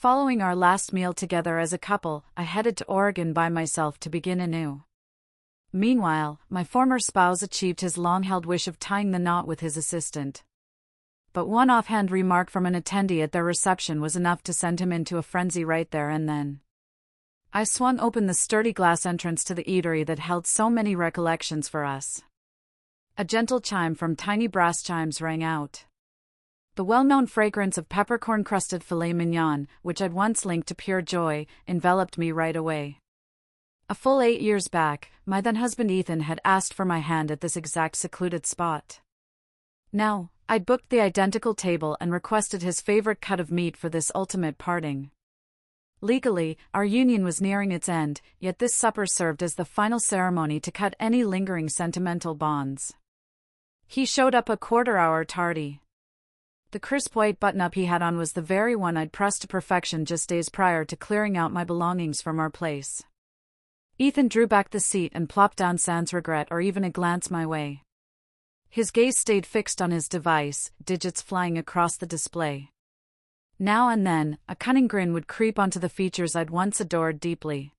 Following our last meal together as a couple, I headed to Oregon by myself to begin anew. Meanwhile, my former spouse achieved his long-held wish of tying the knot with his assistant. But one offhand remark from an attendee at their reception was enough to send him into a frenzy right there and then. I swung open the sturdy glass entrance to the eatery that held so many recollections for us. A gentle chime from tiny brass chimes rang out. The well-known fragrance of peppercorn-crusted filet mignon, which I'd once linked to pure joy, enveloped me right away. A full 8 years back, my then-husband Ethan had asked for my hand at this exact secluded spot. Now, I'd booked the identical table and requested his favorite cut of meat for this ultimate parting. Legally, our union was nearing its end, yet this supper served as the final ceremony to cut any lingering sentimental bonds. He showed up a quarter-hour tardy. The crisp white button-up he had on was the very one I'd pressed to perfection just days prior to clearing out my belongings from our place. Ethan drew back the seat and plopped down sans regret or even a glance my way. His gaze stayed fixed on his device, digits flying across the display. Now and then, a cunning grin would creep onto the features I'd once adored deeply.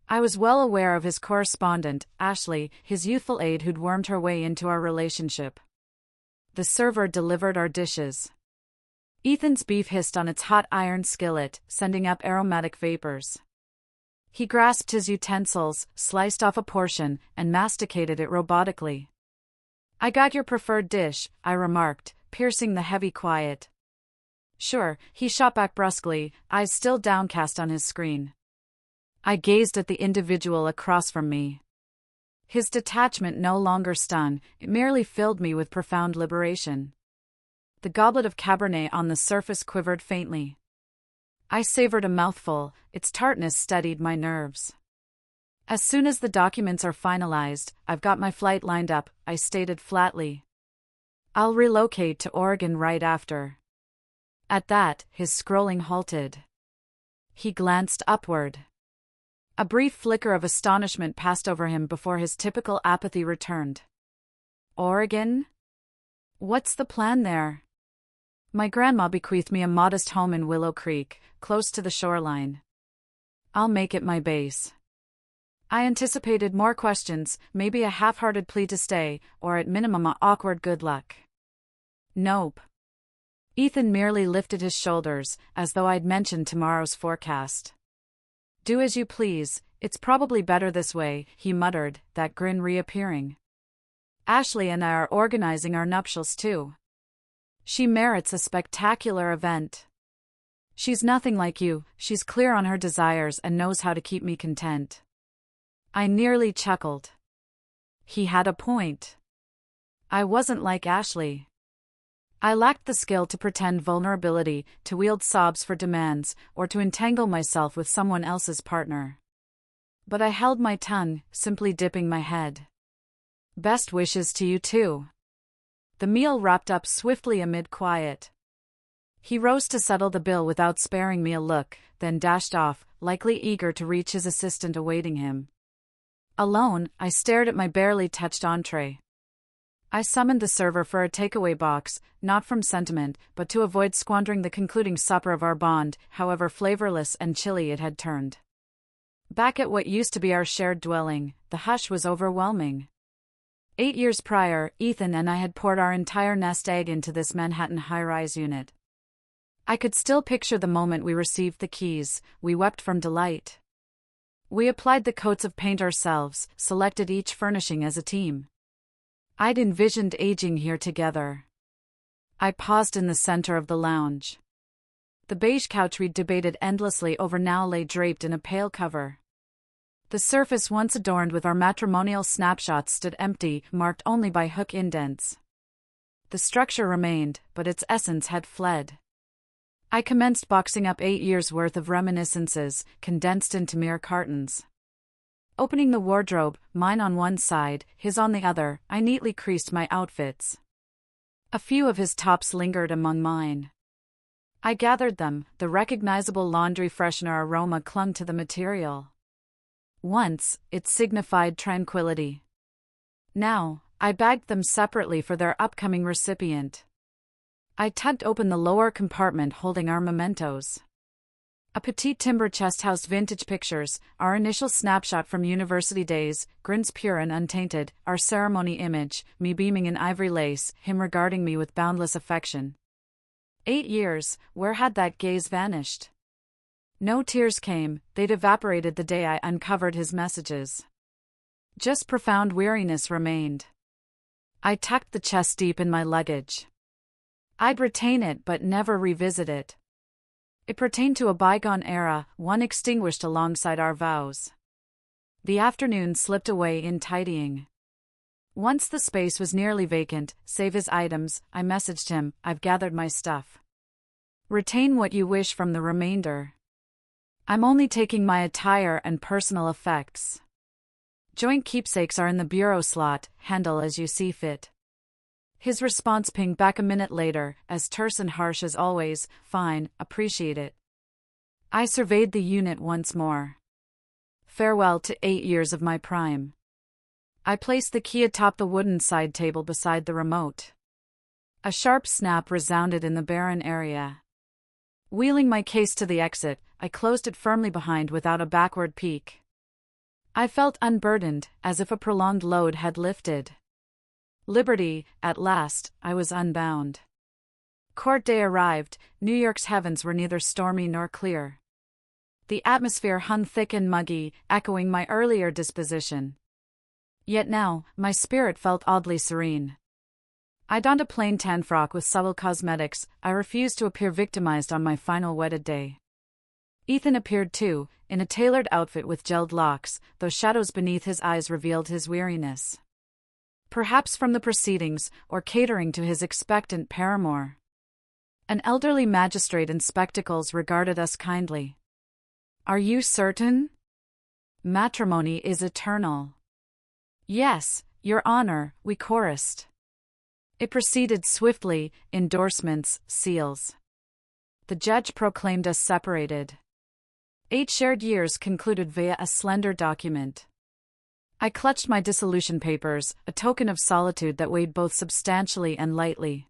I was well aware of his correspondent, Ashley, his youthful aide who'd wormed her way into our relationship. The server delivered our dishes. Ethan's beef hissed on its hot iron skillet, sending up aromatic vapors. He grasped his utensils, sliced off a portion, and masticated it robotically. "I got your preferred dish," I remarked, piercing the heavy quiet. "Sure," he shot back brusquely, eyes still downcast on his screen. I gazed at the individual across from me. His detachment no longer stung, it merely filled me with profound liberation. The goblet of Cabernet on the surface quivered faintly. I savored a mouthful, its tartness steadied my nerves. "As soon as the documents are finalized, I've got my flight lined up," I stated flatly. "I'll relocate to Oregon right after." At that, his scrolling halted. He glanced upward. A brief flicker of astonishment passed over him before his typical apathy returned. "Oregon? What's the plan there?" "My grandma bequeathed me a modest home in Willow Creek, close to the shoreline. I'll make it my base." I anticipated more questions, maybe a half-hearted plea to stay, or at minimum a awkward good luck. "Nope." Ethan merely lifted his shoulders, as though I'd mentioned tomorrow's forecast. "Do as you please, it's probably better this way," he muttered, that grin reappearing. "Ashley and I are organizing our nuptials too. She merits a spectacular event. She's nothing like you, she's clear on her desires and knows how to keep me content." I nearly chuckled. He had a point. I wasn't like Ashley. I lacked the skill to pretend vulnerability, to wield sobs for demands, or to entangle myself with someone else's partner. But I held my tongue, simply dipping my head. "Best wishes to you too." The meal wrapped up swiftly amid quiet. He rose to settle the bill without sparing me a look, then dashed off, likely eager to reach his assistant awaiting him. Alone, I stared at my barely touched entree. I summoned the server for a takeaway box, not from sentiment, but to avoid squandering the concluding supper of our bond, however flavorless and chilly it had turned. Back at what used to be our shared dwelling, the hush was overwhelming. 8 years prior, Ethan and I had poured our entire nest egg into this Manhattan high-rise unit. I could still picture the moment we received the keys. We wept from delight. We applied the coats of paint ourselves, selected each furnishing as a team. I'd envisioned aging here together. I paused in the center of the lounge. The beige couch we'd debated endlessly over now lay draped in a pale cover. The surface once adorned with our matrimonial snapshots stood empty, marked only by hook indents. The structure remained, but its essence had fled. I commenced boxing up 8 years' worth of reminiscences, condensed into mere cartons. Opening the wardrobe, mine on one side, his on the other, I neatly creased my outfits. A few of his tops lingered among mine. I gathered them, the recognizable laundry freshener aroma clung to the material. Once, it signified tranquility. Now, I bagged them separately for their upcoming recipient. I tugged open the lower compartment holding our mementos. A petite timber chest housed vintage pictures, our initial snapshot from university days, grins pure and untainted, our ceremony image, me beaming in ivory lace, him regarding me with boundless affection. 8 years, where had that gaze vanished? No tears came, they'd evaporated the day I uncovered his messages. Just profound weariness remained. I tucked the chest deep in my luggage. I'd retain it but never revisit it. It pertained to a bygone era, one extinguished alongside our vows. The afternoon slipped away in tidying. Once the space was nearly vacant, save his items, I messaged him, I've gathered my stuff. Retain what you wish from the remainder. I'm only taking my attire and personal effects. Joint keepsakes are in the bureau slot, handle as you see fit. His response pinged back a minute later, as terse and harsh as always, fine, appreciate it. I surveyed the unit once more. Farewell to 8 years of my prime. I placed the key atop the wooden side table beside the remote. A sharp snap resounded in the barren area. Wheeling my case to the exit, I closed it firmly behind without a backward peek. I felt unburdened, as if a prolonged load had lifted. Liberty, at last, I was unbound. Court day arrived, New York's heavens were neither stormy nor clear. The atmosphere hung thick and muggy, echoing my earlier disposition. Yet now, my spirit felt oddly serene. I donned a plain tan frock with subtle cosmetics, I refused to appear victimized on my final wedded day. Ethan appeared too, in a tailored outfit with gelled locks, though shadows beneath his eyes revealed his weariness. Perhaps from the proceedings, or catering to his expectant paramour. An elderly magistrate in spectacles regarded us kindly. Are you certain? Matrimony is eternal. Yes, Your Honor, we chorused. It proceeded swiftly, endorsements, seals. The judge proclaimed us separated. 8 shared years concluded via a slender document. I clutched my dissolution papers, a token of solitude that weighed both substantially and lightly.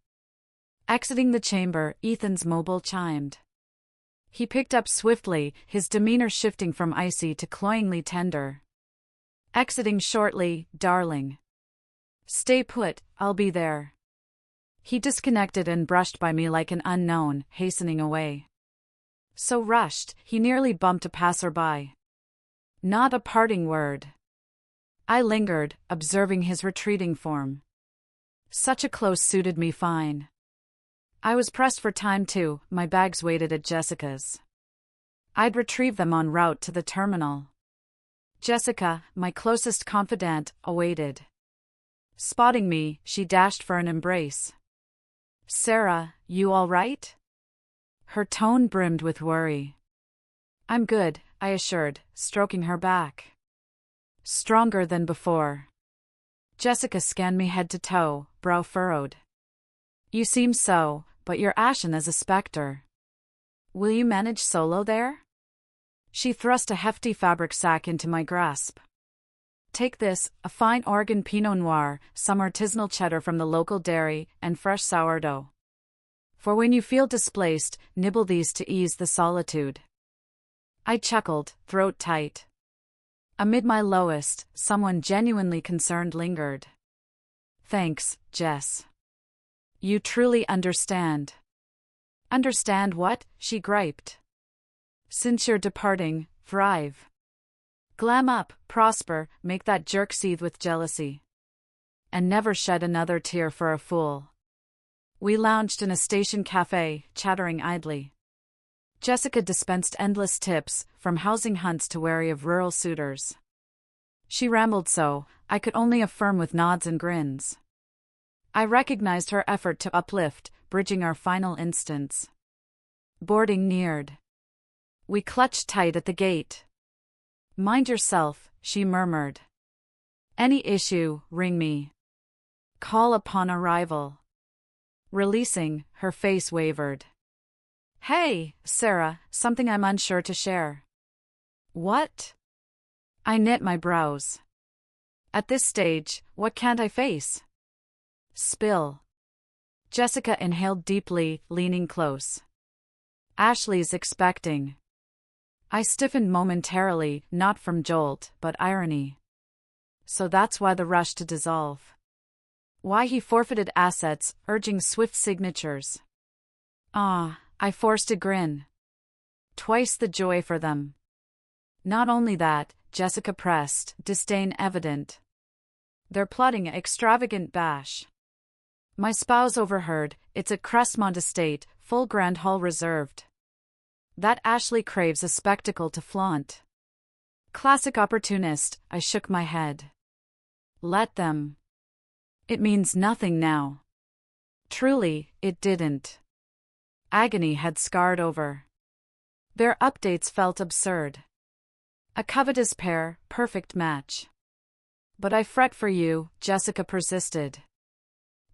Exiting the chamber, Ethan's mobile chimed. He picked up swiftly, his demeanor shifting from icy to cloyingly tender. Exiting shortly, darling. Stay put, I'll be there. He disconnected and brushed by me like an unknown, hastening away. So rushed, he nearly bumped a passerby. Not a parting word. I lingered, observing his retreating form. Such a close suited me fine. I was pressed for time too, my bags waited at Jessica's. I'd retrieve them en route to the terminal. Jessica, my closest confidant, awaited. Spotting me, she dashed for an embrace. Sarah, you all right? Her tone brimmed with worry. I'm good, I assured, stroking her back. Stronger than before. Jessica scanned me head to toe, brow furrowed. You seem so, but you're ashen as a specter. Will you manage solo there? She thrust a hefty fabric sack into my grasp. Take this, a fine Oregon Pinot Noir, some artisanal cheddar from the local dairy, and fresh sourdough. For when you feel displaced, nibble these to ease the solitude. I chuckled, throat tight. Amid my lowest, someone genuinely concerned lingered. Thanks, Jess. You truly understand. Understand what? She griped. Since you're departing, thrive. Glam up, prosper, make that jerk seethe with jealousy. And never shed another tear for a fool. We lounged in a station cafe, chattering idly. Jessica dispensed endless tips, from housing hunts to wary of rural suitors. She rambled so, I could only affirm with nods and grins. I recognized her effort to uplift, bridging our final instance. Boarding neared. We clutched tight at the gate. Mind yourself, she murmured. Any issue, ring me. Call upon arrival. Releasing, her face wavered. Hey, Sarah, something I'm unsure to share. What? I knit my brows. At this stage, what can't I face? Spill. Jessica inhaled deeply, leaning close. Ashley's expecting. I stiffened momentarily, not from jolt, but irony. So that's why the rush to dissolve. Why he forfeited assets, urging swift signatures. I forced a grin. Twice the joy for them. Not only that, Jessica pressed, disdain evident. They're plotting an extravagant bash. My spouse overheard, it's a Crestmont estate, full grand hall reserved. That Ashley craves a spectacle to flaunt. Classic opportunist, I shook my head. Let them. It means nothing now. Truly, it didn't. Agony had scarred over. Their updates felt absurd. A covetous pair, perfect match. But I fret for you, Jessica persisted.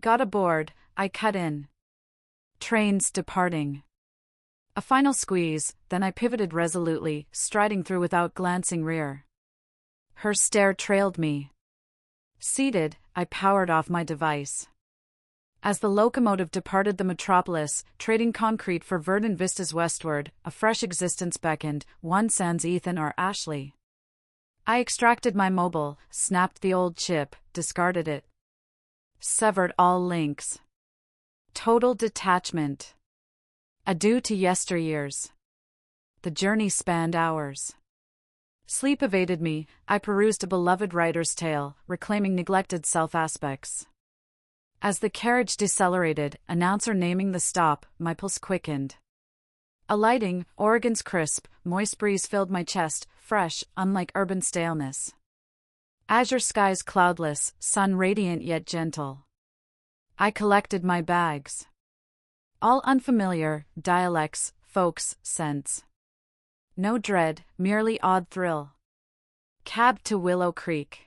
Got aboard, I cut in. Trains departing. A final squeeze, then I pivoted resolutely, striding through without glancing rear. Her stare trailed me. Seated, I powered off my device. As the locomotive departed the metropolis, trading concrete for verdant vistas westward, a fresh existence beckoned, one sans Ethan or Ashley. I extracted my mobile, snapped the old chip, discarded it. Severed all links. Total detachment. Adieu to yesteryears. The journey spanned hours. Sleep evaded me, I perused a beloved writer's tale, reclaiming neglected self-aspects. As the carriage decelerated, announcer naming the stop, my pulse quickened. Alighting, Oregon's crisp, moist breeze filled my chest, fresh, unlike urban staleness. Azure skies cloudless, sun radiant yet gentle. I collected my bags. All unfamiliar, dialects, folks, scents. No dread, merely odd thrill. Cab to Willow Creek.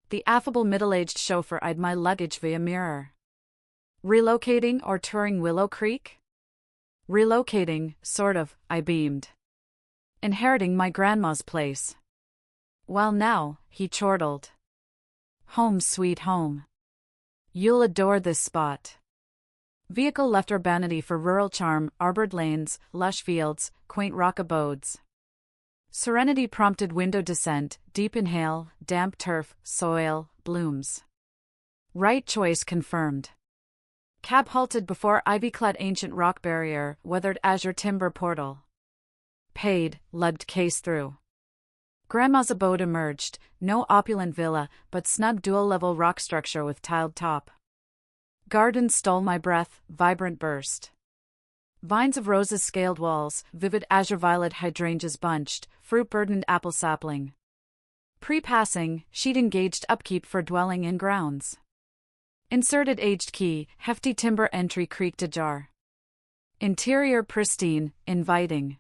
The affable middle-aged chauffeur eyed my luggage via mirror. Relocating or touring Willow Creek? Relocating, sort of, I beamed. Inheriting my grandma's place. Well now, he chortled. Home sweet home. You'll adore this spot. Vehicle left urbanity for rural charm, arbored lanes, lush fields, quaint rock abodes. Serenity prompted window descent, deep inhale, damp turf, soil, blooms. Right choice confirmed. Cab halted before ivy-clad ancient rock barrier, weathered azure timber portal. Paid, lugged case through. Grandma's abode emerged, no opulent villa, but snug dual-level rock structure with tiled top. Garden stole my breath, vibrant burst. Vines of roses scaled walls, vivid azure violet hydrangeas bunched, fruit-burdened apple sapling. Pre-passing, sheet engaged upkeep for dwelling in grounds. Inserted aged key, hefty timber entry creaked ajar. Interior pristine, inviting.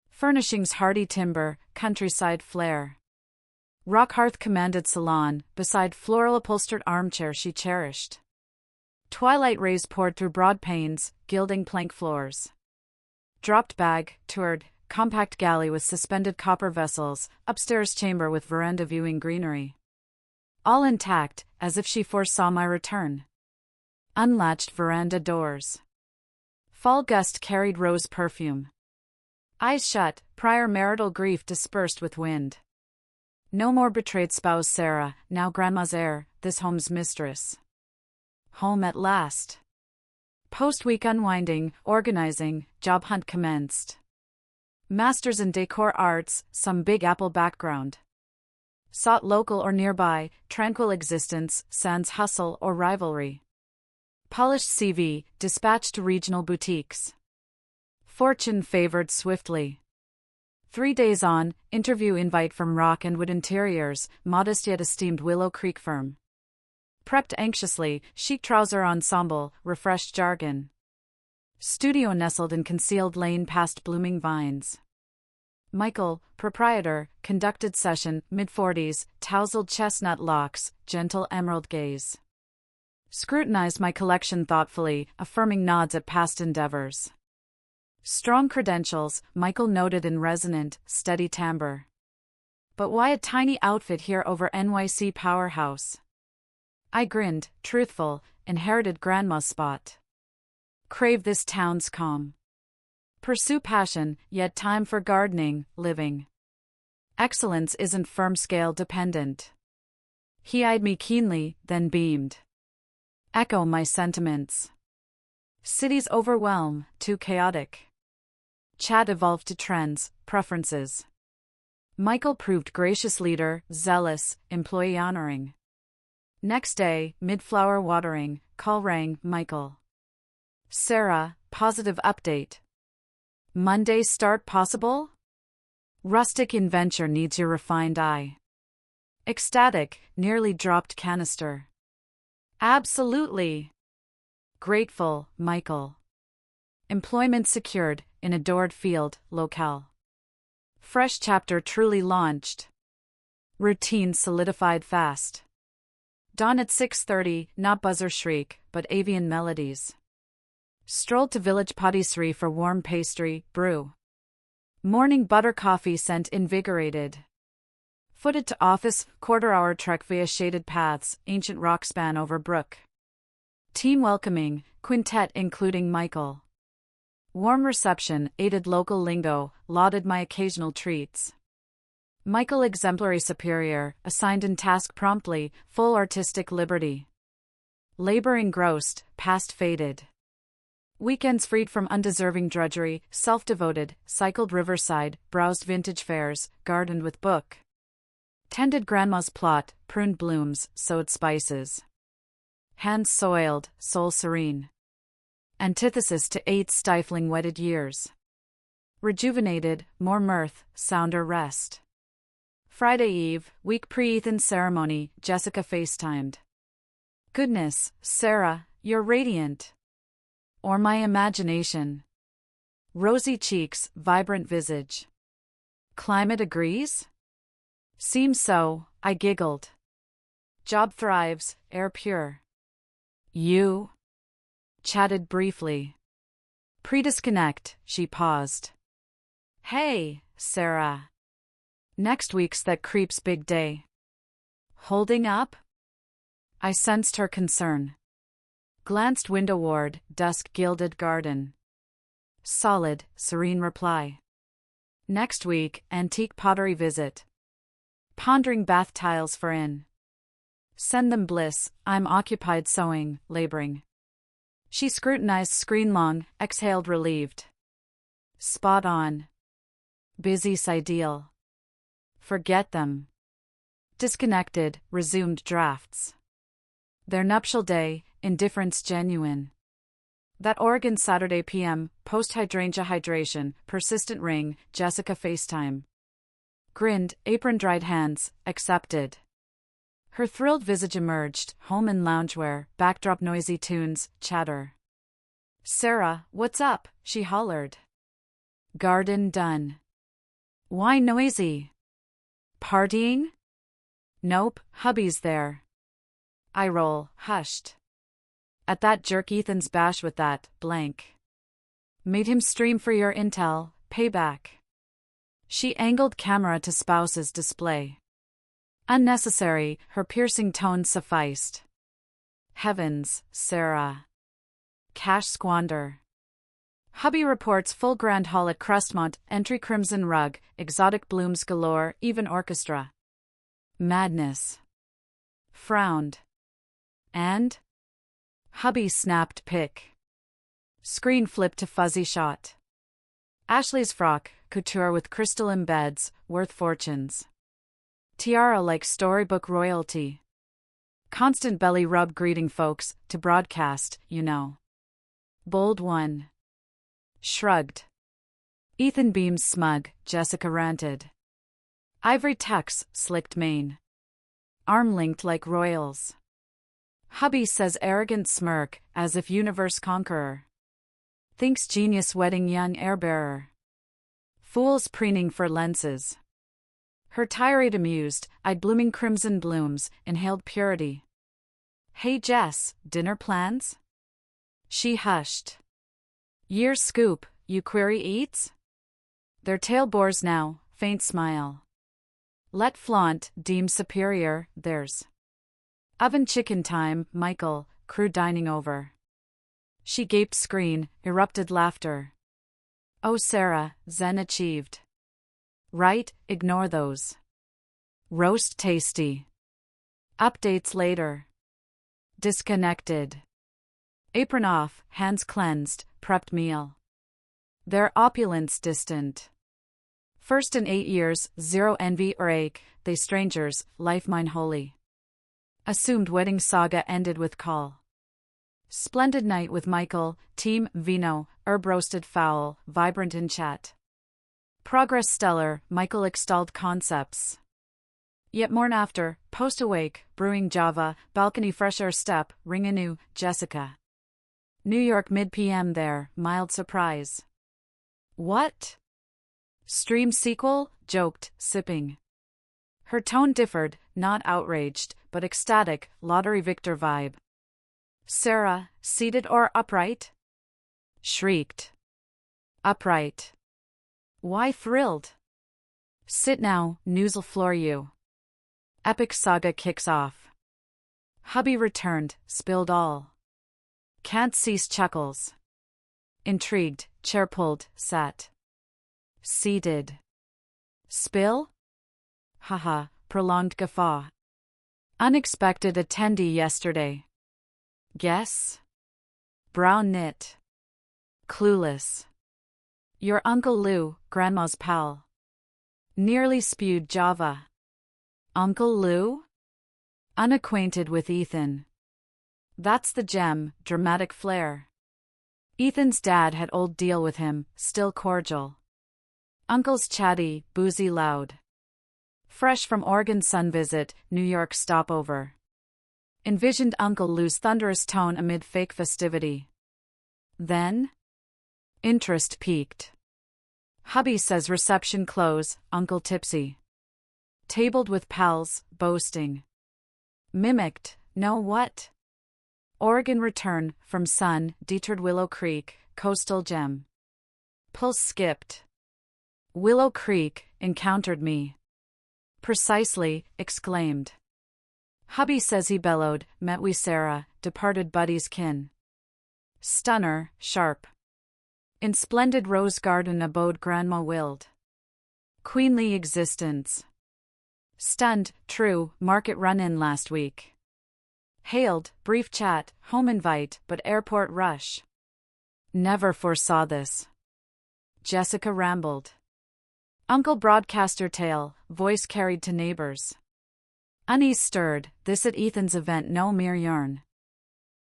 Furnishings hardy timber, countryside flair. Rock hearth commanded salon, beside floral upholstered armchair she cherished. Twilight rays poured through broad panes, gilding plank floors. Dropped bag, toured, compact galley with suspended copper vessels, upstairs chamber with veranda viewing greenery. All intact, as if she foresaw my return. Unlatched veranda doors. Fall gust carried rose perfume. Eyes shut, prior marital grief dispersed with wind. No more betrayed spouse Sarah, now grandma's heir, this home's mistress. Home at last. Post-week unwinding, organizing, job hunt commenced. Masters in decor arts, some Big Apple background. Sought local or nearby, tranquil existence, sans hustle or rivalry. Polished CV, dispatched to regional boutiques. Fortune favored swiftly. 3 days on, interview invite from Rock and Wood Interiors, modest yet esteemed Willow Creek firm. Prepped anxiously, chic trouser ensemble, refreshed jargon. Studio nestled in concealed lane past blooming vines. Michael, proprietor, conducted session, mid-40s, tousled chestnut locks, gentle emerald gaze. Scrutinized my collection thoughtfully, affirming nods at past endeavors. Strong credentials, Michael noted in resonant, steady timbre. But why a tiny outfit here over NYC powerhouse? I grinned, truthful, inherited grandma's spot. Crave this town's calm. Pursue passion, yet time for gardening, living. Excellence isn't firm-scale dependent. He eyed me keenly, then beamed. Echo my sentiments. Cities overwhelm, too chaotic. Chat evolved to trends, preferences. Michael proved gracious leader, zealous, employee honoring. Next day, mid-flower watering, call rang, Michael. Sarah, positive update. Monday start possible? Rustic inventure needs your refined eye. Ecstatic, nearly dropped canister. Absolutely. Grateful, Michael. Employment secured, in adored field, locale. Fresh chapter truly launched. Routine solidified fast. Dawn at 6:30, not buzzer shriek, but avian melodies. Strolled to village patisserie for warm pastry, brew. Morning butter coffee scent invigorated. Footed to office, quarter-hour trek via shaded paths, ancient rock span over brook. Team welcoming, quintet including Michael. Warm reception, aided local lingo, lauded my occasional treats. Michael exemplary superior, assigned in task promptly, full artistic liberty. Labor engrossed, past faded. Weekends freed from undeserving drudgery, self-devoted, cycled riverside, browsed vintage fairs, gardened with book. Tended grandma's plot, pruned blooms, sowed spices. Hands soiled, soul serene. Antithesis to 8 stifling wedded years. Rejuvenated, more mirth, sounder rest. Friday Eve, week pre-Ethan ceremony, Jessica FaceTimed. Goodness, Sarah, you're radiant. Or my imagination. Rosy cheeks, vibrant visage. Climate agrees? Seems so, I giggled. Job thrives, air pure. You? Chatted briefly. Pre-disconnect, she paused. Hey, Sarah. Next week's that creep's big day. Holding up? I sensed her concern. Glanced windowward, dusk-gilded garden. Solid, serene reply. Next week, antique pottery visit. Pondering bath tiles for in. Send them bliss, I'm occupied sewing, laboring. She scrutinized screen long, exhaled relieved. Spot on. Busy's ideal. Forget them. Disconnected, resumed drafts. Their nuptial day, indifference genuine. That Oregon Saturday PM, post-hydrangea hydration, persistent ring, Jessica FaceTime. Grinned, apron-dried hands, accepted. Her thrilled visage emerged, home and loungewear, backdrop noisy tunes, chatter. Sarah, what's up? She hollered. Garden done. Why noisy? Partying? Nope, hubby's there. I roll, hushed. At that jerk Ethan's bash with that, blank. Made him stream for your intel, payback. She angled camera to spouse's display. Unnecessary, her piercing tone sufficed. Heavens, Sarah. Cash squander. Hubby reports full grand hall at Crestmont, entry crimson rug, exotic blooms galore, even orchestra. Madness. Frowned. And? Hubby snapped pic. Screen flipped to fuzzy shot. Ashley's frock, couture with crystal embeds, worth fortunes. Tiara like storybook royalty. Constant belly rub greeting folks, to broadcast, you know. Bold one. Shrugged. Ethan beams smug, Jessica ranted. Ivory tux, slicked mane. Arm linked like royals. Hubby says arrogant smirk, as if universe conqueror. Thinks genius wedding young heir-bearer. Fools preening for lenses. Her tirade amused, eyed blooming crimson blooms, inhaled purity. Hey Jess, dinner plans? She hushed. Year's scoop, you query eats? Their tail bores now, faint smile. Let flaunt, deem superior, theirs. Oven chicken time, Michael, crew dining over. She gaped screen, erupted laughter. Oh Sarah, Zen achieved. Right, ignore those. Roast tasty. Updates later. Disconnected. Apron off, hands cleansed, prepped meal. Their opulence distant. First in 8 years, zero envy or ache, they strangers, life mine holy. Assumed wedding saga ended with call. Splendid night with Michael, team, vino, herb roasted fowl, vibrant in chat. Progress stellar, Michael extolled concepts. Yet morn after, post awake, brewing Java, balcony fresh air step, ring anew, Jessica. New York mid-PM there, mild surprise. What? Stream sequel? Joked, sipping. Her tone differed, not outraged, but ecstatic, lottery victor vibe. Sarah, seated or upright? Shrieked. Upright. Why thrilled? Sit now, news'll floor you. Epic saga kicks off. Hubby returned, spilled all. Can't cease chuckles. Intrigued, chair pulled, sat. Seated. Spill? Haha, prolonged guffaw. Unexpected attendee yesterday. Guess? Brown knit. Clueless. Your Uncle Lou, Grandma's pal. Nearly spewed Java. Uncle Lou? Unacquainted with Ethan. That's the gem, dramatic flair. Ethan's dad had old deal with him, still cordial. Uncle's chatty, boozy loud. Fresh from Oregon sun visit, New York stopover. Envisioned Uncle Lou's thunderous tone amid fake festivity. Then? Interest peaked. Hubby says reception close, Uncle tipsy. Tabled with pals, boasting. Mimicked, know what? Oregon return, from sun, deterred Willow Creek, coastal gem. Pulse skipped. Willow Creek, encountered me. Precisely, exclaimed. Hubby says he bellowed, met we Sarah, departed buddy's kin. Stunner, sharp. In splendid rose garden abode Grandma willed. Queenly existence. Stunned, true, market run-in last week. Hailed, brief chat, home invite, but airport rush. Never foresaw this. Jessica rambled. Uncle broadcast your tale, voice carried to neighbors. Unease stirred, this at Ethan's event no mere yarn.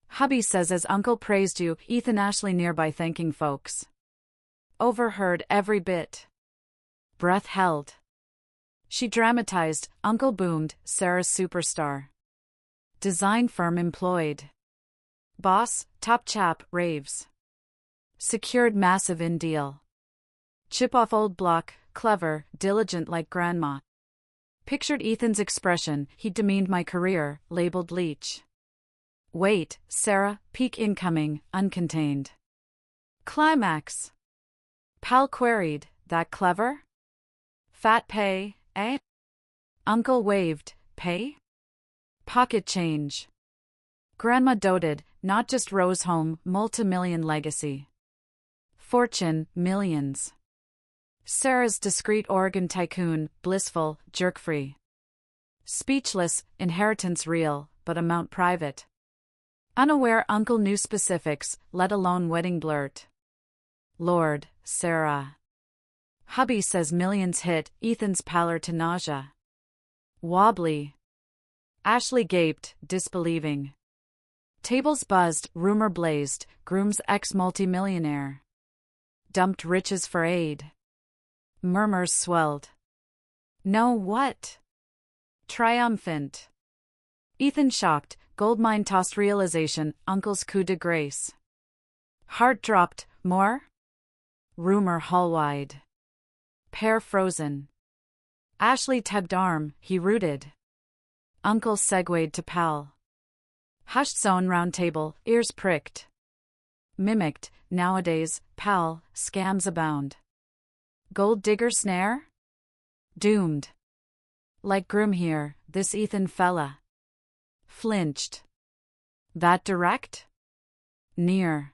Hubby says as Uncle praised you, Ethan Ashley nearby thanking folks. Overheard every bit. Breath held. She dramatized, Uncle boomed, Sarah's superstar. Design firm employed. Boss, top chap, raves. Secured massive in deal. Chip off old block, clever, diligent like grandma. Pictured Ethan's expression, he demeaned my career, labeled leech. Wait, Sarah, peak incoming, uncontained. Climax. Pal queried, that clever? Fat pay, eh? Uncle waved, pay? Pocket change. Grandma doted, not just Rose home, multi-million legacy. Fortune, millions. Sarah's discreet Oregon tycoon, blissful, jerk-free. Speechless, inheritance real, but amount private. Unaware Uncle knew specifics, let alone wedding blurt. Lord, Sarah. Hubby says millions hit, Ethan's pallor to nausea. Wobbly. Ashley gaped, disbelieving. Tables buzzed, rumor blazed, groom's ex-multimillionaire. Dumped riches for aid. Murmurs swelled. No what? Triumphant. Ethan shocked, goldmine tossed realization, Uncle's coup de grace. Heart dropped, more? Rumor hall-wide. Pair frozen. Ashley tugged arm, he rooted. Uncle segued to pal. Hushed zone round table, ears pricked. Mimicked, nowadays, pal, scams abound. Gold digger snare? Doomed. Like groom here, this Ethan fella. Flinched. That direct? Near.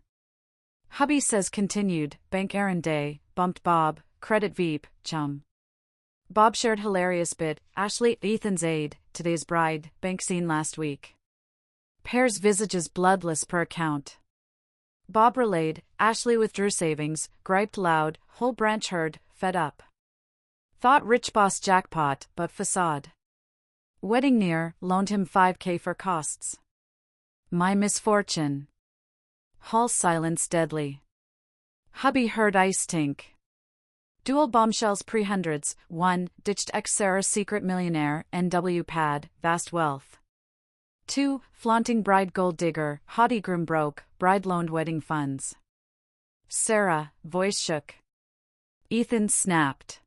Hubby says continued, bank errand day, bumped Bob, credit Veep, chum. Bob shared hilarious bit, Ashley, Ethan's aide, today's bride, bank scene last week. Pair's visages bloodless per account. Bob relayed, Ashley withdrew savings, griped loud, whole branch heard, fed up. Thought rich boss jackpot, but facade. Wedding near, loaned him $5K for costs. My misfortune. Hall's silence deadly. Hubby heard ice tink. Dual bombshells pre-hundreds, 1, ditched ex-Sarah secret millionaire, NW pad, vast wealth. 2, flaunting bride gold digger, haughty groom broke, bride loaned wedding funds. Sarah, voice shook. Ethan snapped.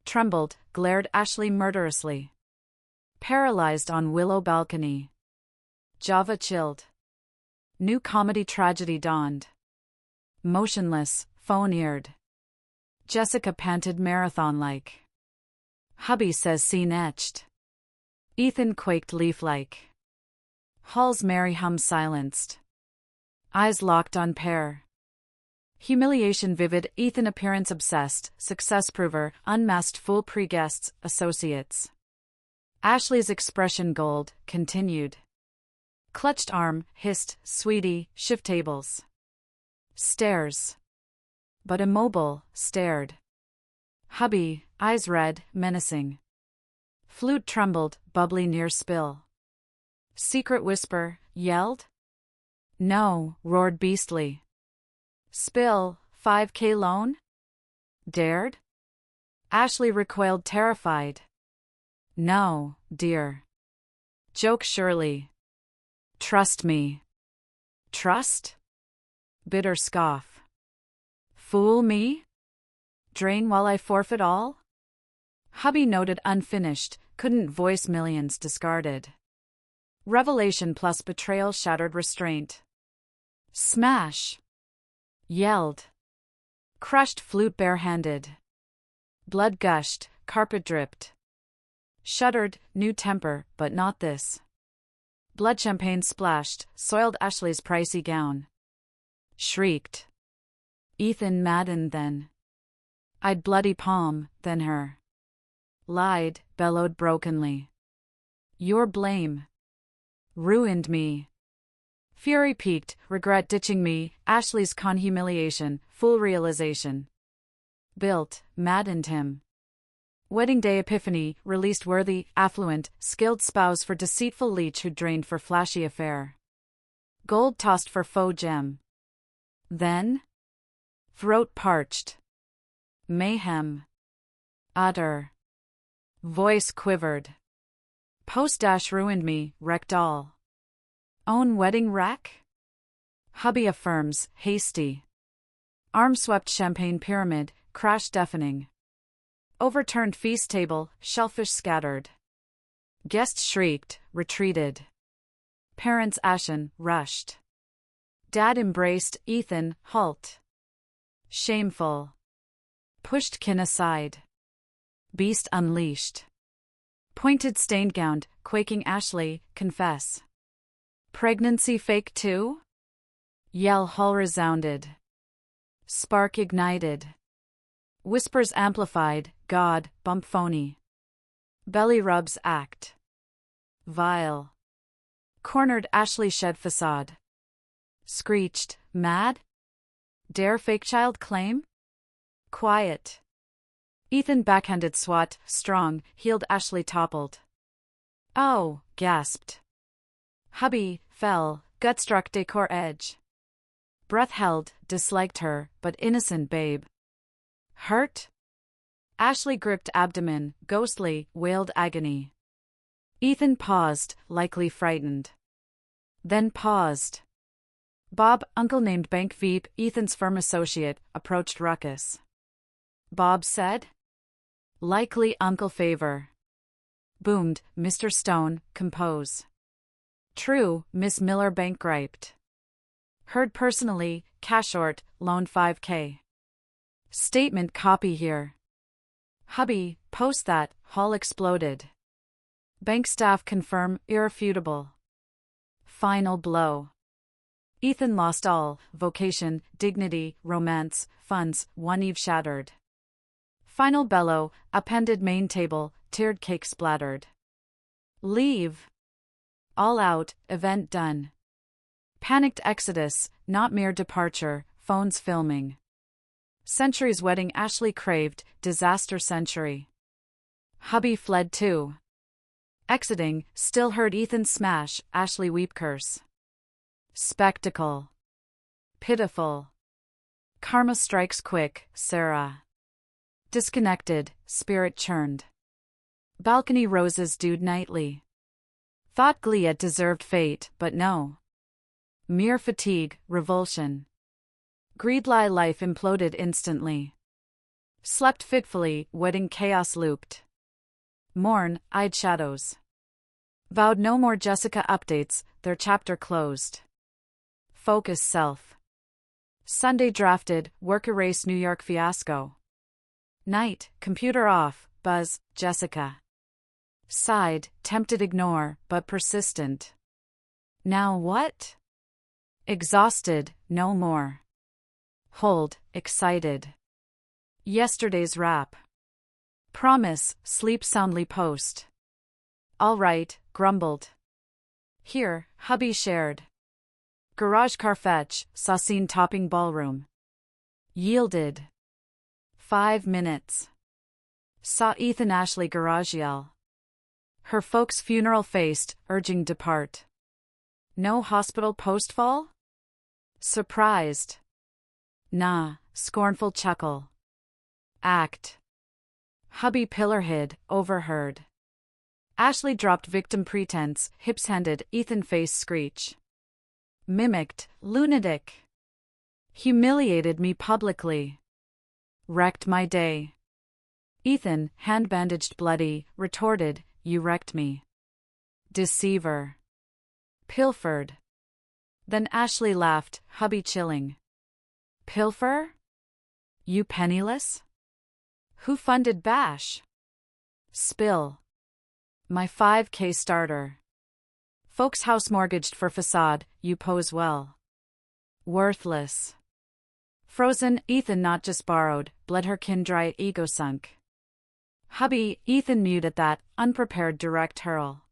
Trembled, glared Ashley murderously. Paralyzed on Willow balcony. Java chilled. New comedy tragedy dawned. Motionless, phone-eared. Jessica panted marathon-like. Hubby says scene etched. Ethan quaked leaf-like. Hall's merry hum silenced. Eyes locked on pair. Humiliation vivid, Ethan appearance obsessed, success prover, unmasked fool pre-guests, associates. Ashley's expression gold, continued. Clutched arm, hissed, sweetie, shift tables. Stares. But immobile, stared. Hubby, eyes red, menacing. Flute trembled, bubbly near spill. Secret whisper, yelled? No, roared beastly. Spill, 5K loan? Dared? Ashley recoiled terrified. No, dear. Joke surely. Trust me. Trust? Bitter scoff. Fool me? Drain while I forfeit all? Hubby noted unfinished, couldn't voice millions discarded. Revelation plus betrayal shattered restraint. Smash! Yelled. Crushed flute barehanded. Blood gushed, carpet dripped. Shuddered, new temper, but not this. Blood champagne splashed, soiled Ashley's pricey gown. Shrieked. Ethan maddened then. I'd bloody palm, then her. Lied, bellowed brokenly. Your blame. Ruined me. Fury peaked, regret ditching me, Ashley's con humiliation, full realization. Built, maddened him. Wedding day epiphany, released worthy, affluent, skilled spouse for deceitful leech who drained for flashy affair. Gold tossed for faux gem. Then? Throat parched. Mayhem. Utter. Voice quivered. Post-dash ruined me, wrecked all. Own wedding wreck? Hubby affirms, hasty. Arm swept champagne pyramid, crash deafening. Overturned feast table, shellfish scattered. Guests shrieked, retreated. Parents ashen, rushed. Dad embraced, Ethan, halt. Shameful. Pushed kin aside. Beast unleashed. Pointed stained gowned, quaking Ashley, confess. Pregnancy fake too? Yell Hall resounded. Spark ignited. Whispers amplified, God, bump phony. Belly rubs act. Vile. Cornered Ashley shed facade. Screeched, mad? Dare fake child claim? Quiet. Ethan backhanded swat, strong, healed Ashley toppled. Oh, gasped. Hubby, fell, gut struck decor edge. Breath held, disliked her, but innocent babe. Hurt? Ashley gripped abdomen, ghostly, wailed agony. Ethan paused, likely frightened. Then paused. Bob, uncle named Bank Veep, Ethan's firm associate, approached ruckus. Bob said? Likely uncle favor. Boomed, Mr. Stone, compose. True, Miss Miller Bank griped. Heard personally, cash short, loaned 5K. Statement copy here. Hubby, post that, Hall exploded. Bank staff confirm, irrefutable. Final blow. Ethan lost all: vocation, dignity, romance, funds, one eve shattered. Final bellow, upended main table, tiered cake splattered. Leave. All out, event done. Panicked exodus, not mere departure, phones filming. Century's wedding Ashley craved, disaster century. Hubby fled too. Exiting, still heard Ethan smash, Ashley weep curse. Spectacle. Pitiful. Karma strikes quick, Sarah. Disconnected, spirit churned. Balcony roses dewed nightly. Thought glee at deserved fate, but no. Mere fatigue, revulsion. Greed lie life imploded instantly. Slept fitfully, wedding chaos looped. Morn, eyed shadows. Vowed no more Jessica updates, their chapter closed. Focus self. Sunday drafted, work erase New York fiasco. Night, computer off, buzz, Jessica. Sighed, tempted ignore, but persistent. Now what? Exhausted, no more. Hold, excited. Yesterday's wrap. Promise, sleep soundly post. All right, grumbled. Here, hubby shared. Garage car fetch, saw scene topping ballroom. Yielded. 5 minutes. Saw Ethan Ashley garage yell. Her folks' funeral faced, urging depart. No hospital postfall? Surprised. Nah, scornful chuckle. Act. Hubby pillar hid, overheard. Ashley dropped victim pretense, hips handed, Ethan face screech. Mimicked, lunatic. Humiliated me publicly. Wrecked my day. Ethan, hand bandaged bloody, retorted, you wrecked me. Deceiver. Pilfered. Then Ashley laughed, hubby chilling. Pilfer? You penniless? Who funded Bash? Spill. My 5K starter. Folks house mortgaged for facade, you pose well. Worthless. Frozen, Ethan not just borrowed, bled her kin dry, ego sunk. Hubby, Ethan mute at that, unprepared direct hurl.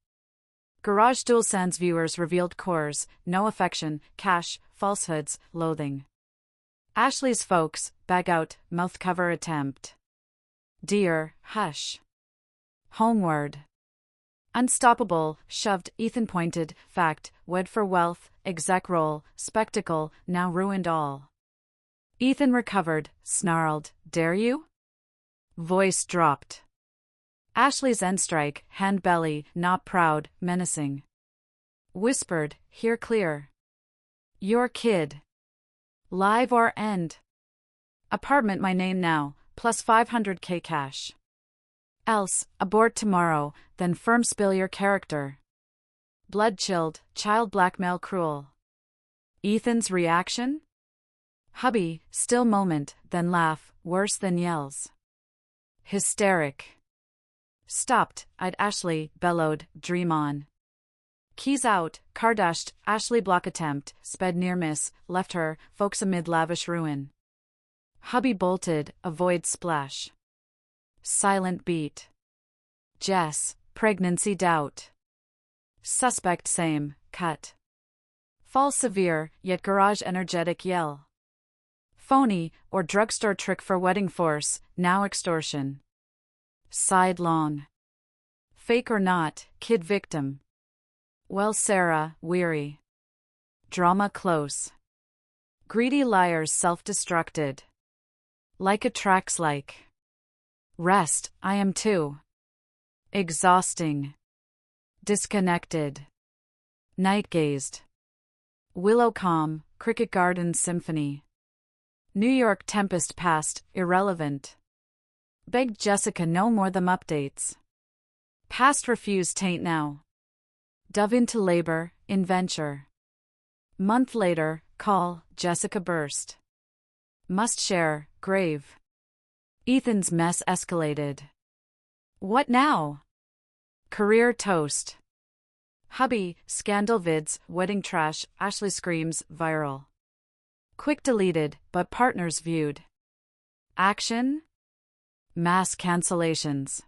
Garage Dual Sands viewers revealed cores, no affection, cash, falsehoods, loathing. Ashley's folks, bag out, mouth cover attempt. Dear, hush. Homeward. Unstoppable, shoved, Ethan pointed, fact, wed for wealth, exec role, spectacle, now ruined all. Ethan recovered, snarled, dare you? Voice dropped. Ashley's end strike, hand belly, not proud, menacing. Whispered, hear clear. Your kid. Live or end. Apartment my name now, plus 500K cash. Else, abort tomorrow, then firm spill your character. Blood chilled, child blackmail cruel. Ethan's reaction? Hubby, still moment, then laugh, worse than yells. Hysteric. Stopped, eyed Ashley, bellowed, dream on. Keys out, car dashed, Ashley block attempt, sped near miss, left her, folks amid lavish ruin. Hubby bolted, avoid splash. Silent beat. Jess, pregnancy doubt. Suspect same, cut. Fall severe, yet garage energetic yell. Phony, or drugstore trick for wedding force, now extortion. Sidelong. Fake or not, kid victim. Well Sarah, weary. Drama close. Greedy liars self-destructed. Like attracts like. Rest, I am too. Exhausting. Disconnected. Night gazed. Willow calm, cricket garden symphony. New York tempest past, irrelevant. Begged Jessica no more them updates. Past refused taint now. Dove into labor, in venture. Month later, call, Jessica burst. Must share, grave. Ethan's mess escalated. What now? Career toast. Hubby, scandal vids, wedding trash, Ashley screams, viral. Quick deleted, but partners viewed. Action? Mass cancellations.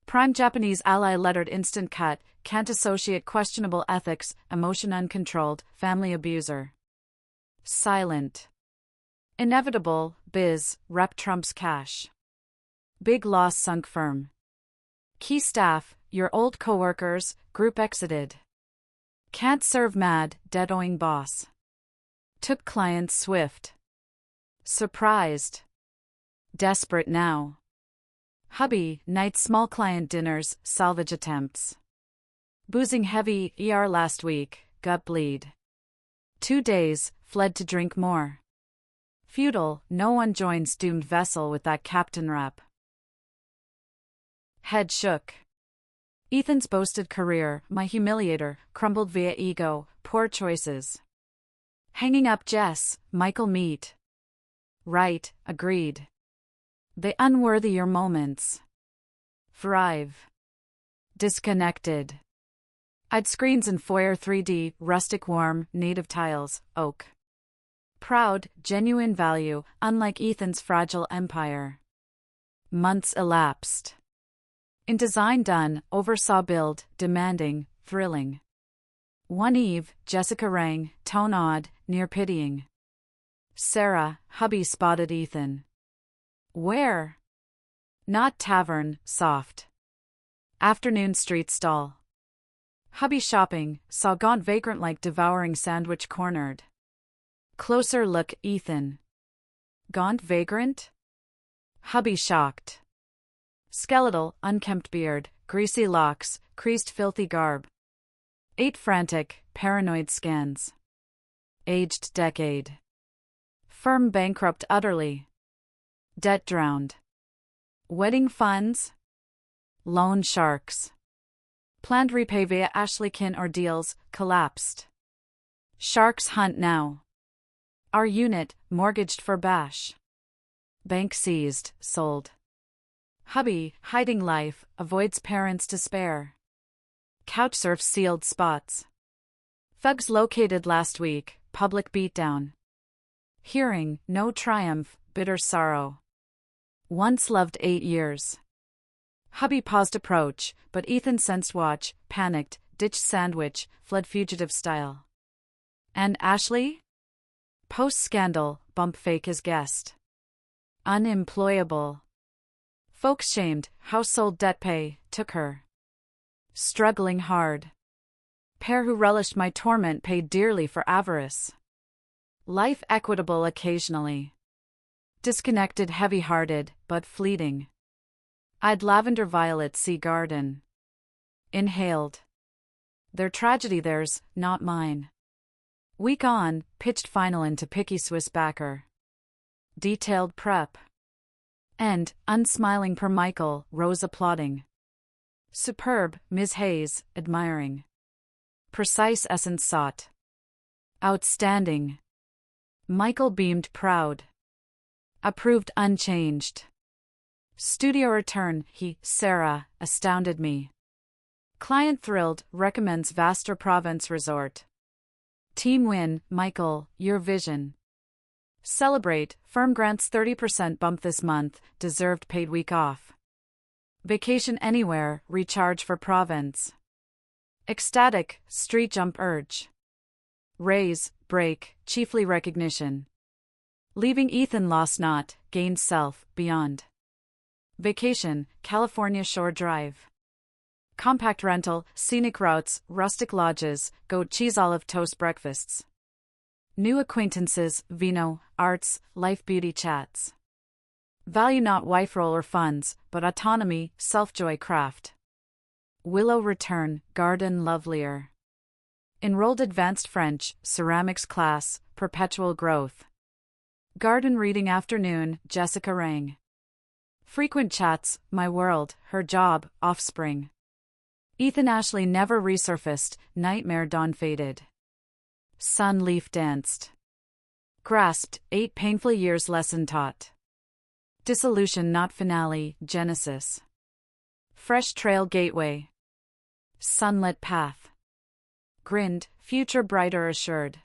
Prime Japanese ally lettered instant cut, can't associate questionable ethics, emotion uncontrolled, family abuser. Silent. Inevitable, biz, rep trumps cash. Big loss sunk firm. Key staff, your old coworkers, group exited. Can't serve mad, debt owing boss. Took clients swift. Surprised. Desperate now. Hubby, night small client dinners, salvage attempts. Boozing heavy, ER last week, gut bleed. 2 days, fled to drink more. Futile, no one joins doomed vessel with that captain rep. Head shook. Ethan's boasted career, my humiliator, crumbled via ego, poor choices. Hanging up Jess, Michael meet. Right, agreed. The unworthier moments. Thrive. Disconnected. I'd screens in foyer 3D, rustic warm, native tiles, oak. Proud, genuine value, unlike Ethan's fragile empire. Months elapsed. In design done, oversaw build, demanding, thrilling. One eve, Jessica rang, tone odd, near pitying. Sarah, hubby spotted Ethan. Where? Not tavern, soft. Afternoon street stall. Hubby shopping, saw gaunt vagrant like devouring sandwich cornered. Closer look, Ethan. Gaunt vagrant? Hubby shocked. Skeletal, unkempt beard, greasy locks, creased filthy garb. 8 frantic, paranoid scans. Aged decade. Firm bankrupt utterly. Debt drowned. Wedding funds? Loan sharks. Planned repay via Ashley Kin ordeals, collapsed. Sharks hunt now. Our unit, mortgaged for bash. Bank seized, sold. Hubby, hiding life, avoids parents' despair. Couchsurf sealed spots. Thugs located last week, public beatdown. Hearing, no triumph, bitter sorrow. Once loved 8 years. Hubby paused approach, but Ethan sensed watch, panicked, ditched sandwich, fled fugitive style. And Ashley? Post-scandal, bump fake as guest. Unemployable. Folks shamed, household debt pay, took her. Struggling hard. Pair who relished my torment paid dearly for avarice. Life equitable occasionally. Disconnected heavy-hearted, but fleeting. I'd lavender violet sea garden. Inhaled. Their tragedy theirs, not mine. Week on, pitched final into picky Swiss backer. Detailed prep. End, unsmiling per Michael, Rose applauding. Superb, Ms. Hayes, admiring. Precise essence sought. Outstanding. Michael beamed proud. Approved unchanged. Studio return, Sarah, astounded me. Client thrilled, recommends Vaster Provence Resort. Team win, Michael, your vision. Celebrate, firm grants 30% bump this month, deserved paid week off. Vacation anywhere, recharge for Provence. Ecstatic, street jump urge. Raise, break, chiefly recognition. Leaving Ethan lost not, gained self, beyond. Vacation, California Shore Drive. Compact rental, scenic routes, rustic lodges, goat cheese olive toast breakfasts. New acquaintances, vino, arts, life beauty chats. Value not wife role or funds, but autonomy, self-joy craft. Willow return, garden lovelier. Enrolled advanced French, ceramics class, perpetual growth. Garden reading afternoon, Jessica rang. Frequent chats, my world, her job, offspring. Ethan Ashley never resurfaced, nightmare dawn faded. Sun leaf danced. Grasped, 8 painful years lesson taught. Dissolution not finale, genesis. Fresh trail gateway. Sunlit path. grinned, future brighter assured.